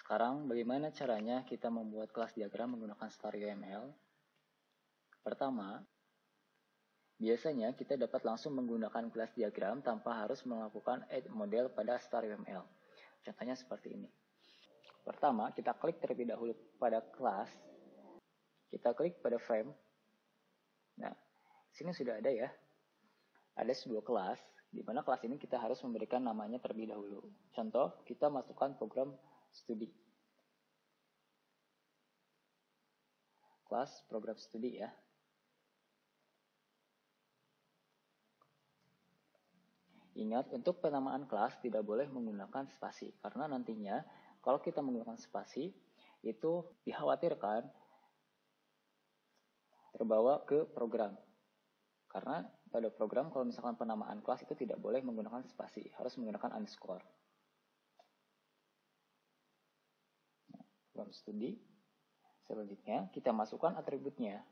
Sekarang bagaimana caranya kita membuat kelas diagram menggunakan StarUML? Pertama, biasanya kita dapat langsung menggunakan kelas diagram tanpa harus melakukan add model pada StarUML. Contohnya seperti ini. Pertama, kita klik terlebih dahulu pada kelas. Kita klik pada frame. Nah, sini sudah ada ya. Ada sebuah kelas, di mana kelas ini kita harus memberikan namanya terlebih dahulu. Contoh, kita masukkan program studi. Kelas program studi ya. Ingat, untuk penamaan kelas tidak boleh menggunakan spasi, karena nantinya kalau kita menggunakan spasi, itu dikhawatirkan terbawa ke program. Karena pada program kalau misalkan penamaan kelas itu tidak boleh menggunakan spasi, harus menggunakan underscore. Program studi. Selanjutnya kita masukkan atributnya.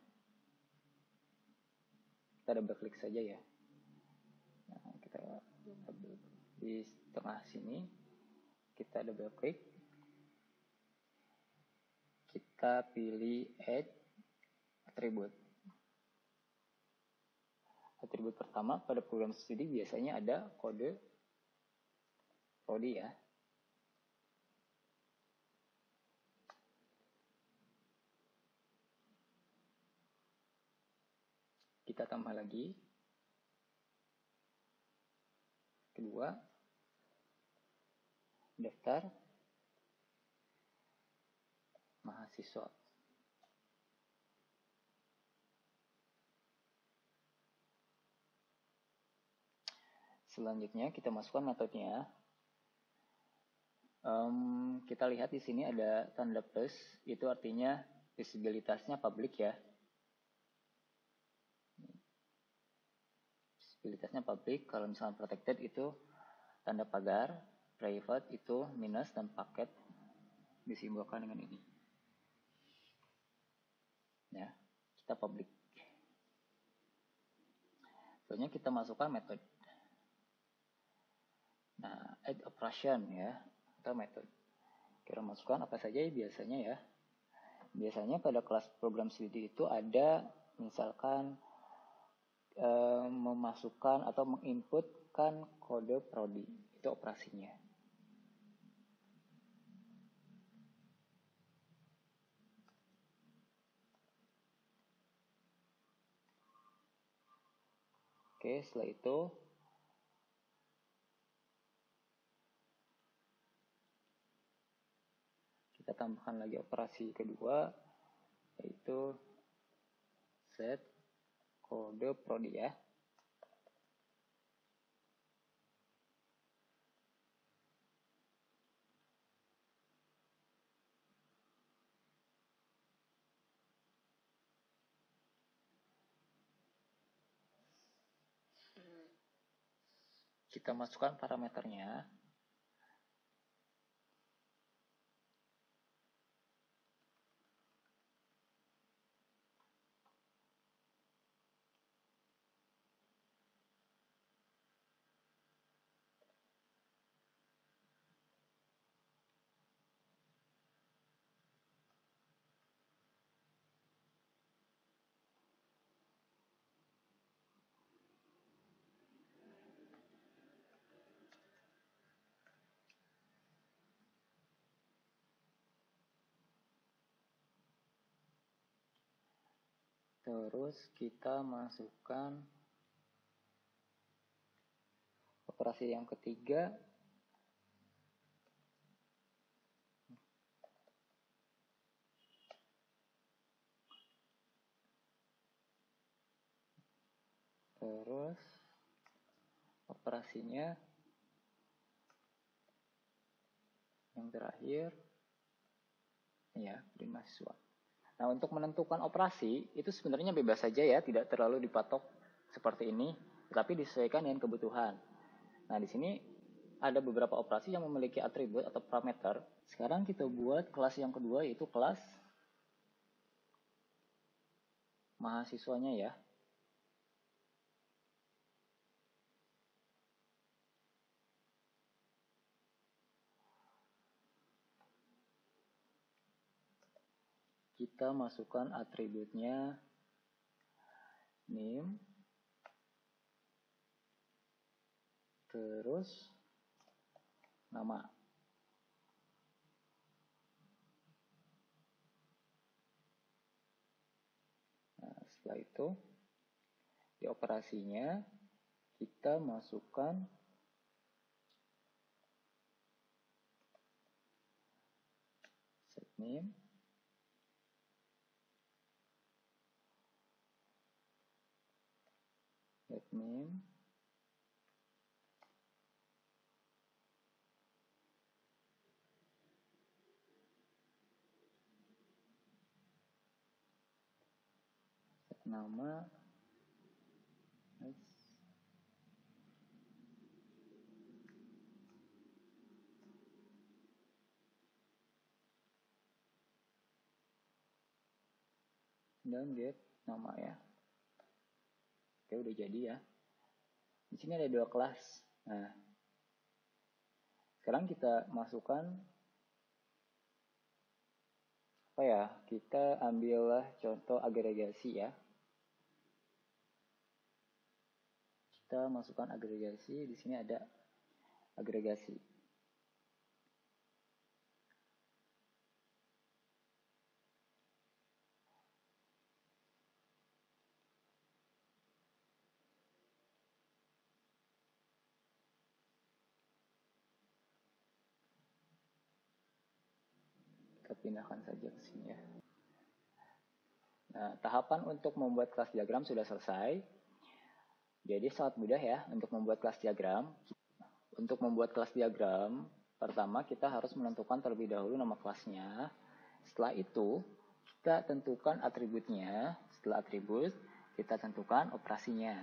Kita double klik saja ya. Nah, kita di tengah sini kita double klik. Kita pilih add atribut. Atribut pertama pada program studi biasanya ada kode prodi ya. Kita tambah lagi. Kedua, daftar mahasiswa. Selanjutnya kita masukkan metodenya. Kita lihat di sini ada tanda plus, itu artinya visibilitasnya public ya. Visibilitasnya public, kalau misalnya protected itu tanda pagar, private itu minus, dan paket disimbolkan dengan ini. Ya, kita public. Selanjutnya kita masukkan metode. Nah, add operation ya, atau metode. Kita masukkan apa saja ya biasanya ya. Biasanya pada kelas program studi itu ada misalkan memasukkan atau menginputkan kode prodi, itu operasinya. Oke, setelah itu kita tambahkan lagi operasi kedua, yaitu set kode prodi ya. Kita masukkan parameternya. Terus kita masukkan operasi yang ketiga. Terus operasinya yang terakhir ya, print mahasiswa. Nah, untuk menentukan operasi itu sebenarnya bebas saja ya, tidak terlalu dipatok seperti ini, tetapi disesuaikan dengan kebutuhan. Nah, di sini ada beberapa operasi yang memiliki atribut atau parameter. Sekarang kita buat kelas yang kedua, yaitu kelas mahasiswanya ya. kita masukkan atributnya name, terus nama. Nah, setelah itu di operasinya kita masukkan set name, get name, set nama, dan get nama ya. Oke, udah jadi ya. Di sini ada 2 kelas. Nah, sekarang kita masukkan apa ya? Kita ambillah contoh agregasi ya. Kita masukkan agregasi. Di sini ada agregasi. Kita pindahkan saja ke sini ya. Nah, tahapan untuk membuat kelas diagram sudah selesai. Jadi sangat mudah ya untuk membuat kelas diagram. Untuk membuat kelas diagram, pertama kita harus menentukan terlebih dahulu nama kelasnya. Setelah itu, kita tentukan atributnya. Setelah atribut, kita tentukan operasinya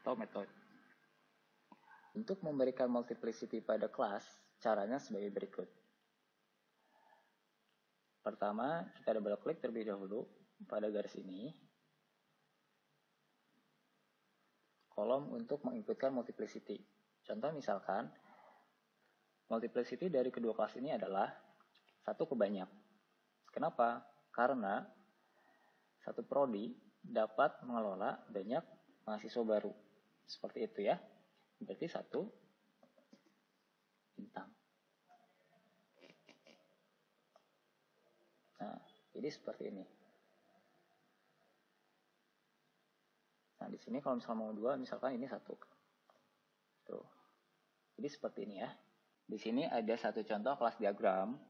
atau metode. Untuk memberikan multiplicity pada kelas, caranya sebagai berikut. Pertama, kita double klik terlebih dahulu pada garis ini. Kolom untuk menginputkan multiplicity. Contoh misalkan, multiplicity dari kedua kelas ini adalah 1 ke banyak. Kenapa? Karena satu prodi dapat mengelola banyak mahasiswa baru. Seperti itu ya. Berarti 1 bintang. Nah, jadi seperti ini. Nah, di sini kalau misalnya mau 2, misalkan ini 1. Tuh. Jadi seperti ini ya. Di sini ada satu contoh kelas diagram.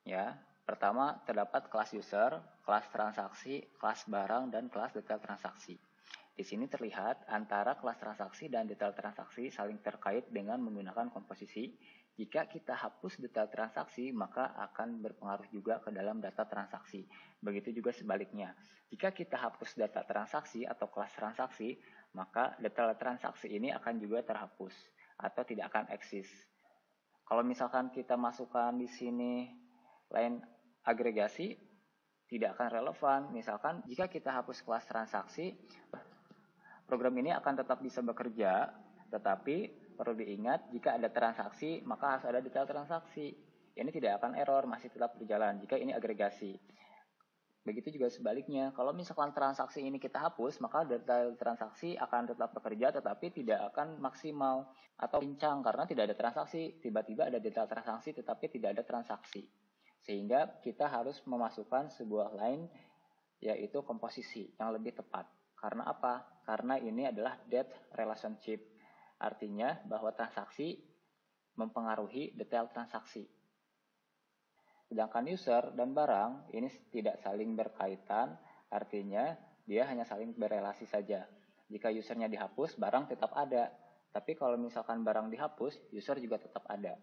Ya. Pertama, terdapat kelas user, kelas transaksi, kelas barang, dan kelas detail transaksi. Di sini terlihat antara kelas transaksi dan detail transaksi saling terkait dengan menggunakan komposisi. Jika kita hapus detail transaksi, maka akan berpengaruh juga ke dalam data transaksi. Begitu juga sebaliknya. Jika kita hapus data transaksi atau kelas transaksi, maka detail transaksi ini akan juga terhapus atau tidak akan eksis. Kalau misalkan kita masukkan di sini lain agregasi, tidak akan relevan. Misalkan jika kita hapus kelas transaksi, program ini akan tetap bisa bekerja, tetapi perlu diingat jika ada transaksi maka harus ada detail transaksi. Ini tidak akan error, masih tetap berjalan jika ini agregasi. Begitu juga sebaliknya, kalau misalkan transaksi ini kita hapus, maka detail transaksi akan tetap bekerja tetapi tidak akan maksimal atau pincang karena tidak ada transaksi. Tiba-tiba ada detail transaksi tetapi tidak ada transaksi. Sehingga kita harus memasukkan sebuah line yaitu komposisi yang lebih tepat. Karena apa? Karena ini adalah depth relationship. Artinya bahwa transaksi mempengaruhi detail transaksi. Sedangkan user dan barang ini tidak saling berkaitan, artinya dia hanya saling berelasi saja. Jika usernya dihapus, barang tetap ada. Tapi kalau misalkan barang dihapus, user juga tetap ada.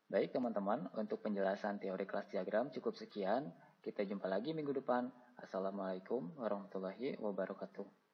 Baik teman-teman, untuk penjelasan teori kelas diagram cukup sekian. Kita jumpa lagi minggu depan. Assalamualaikum warahmatullahi wabarakatuh.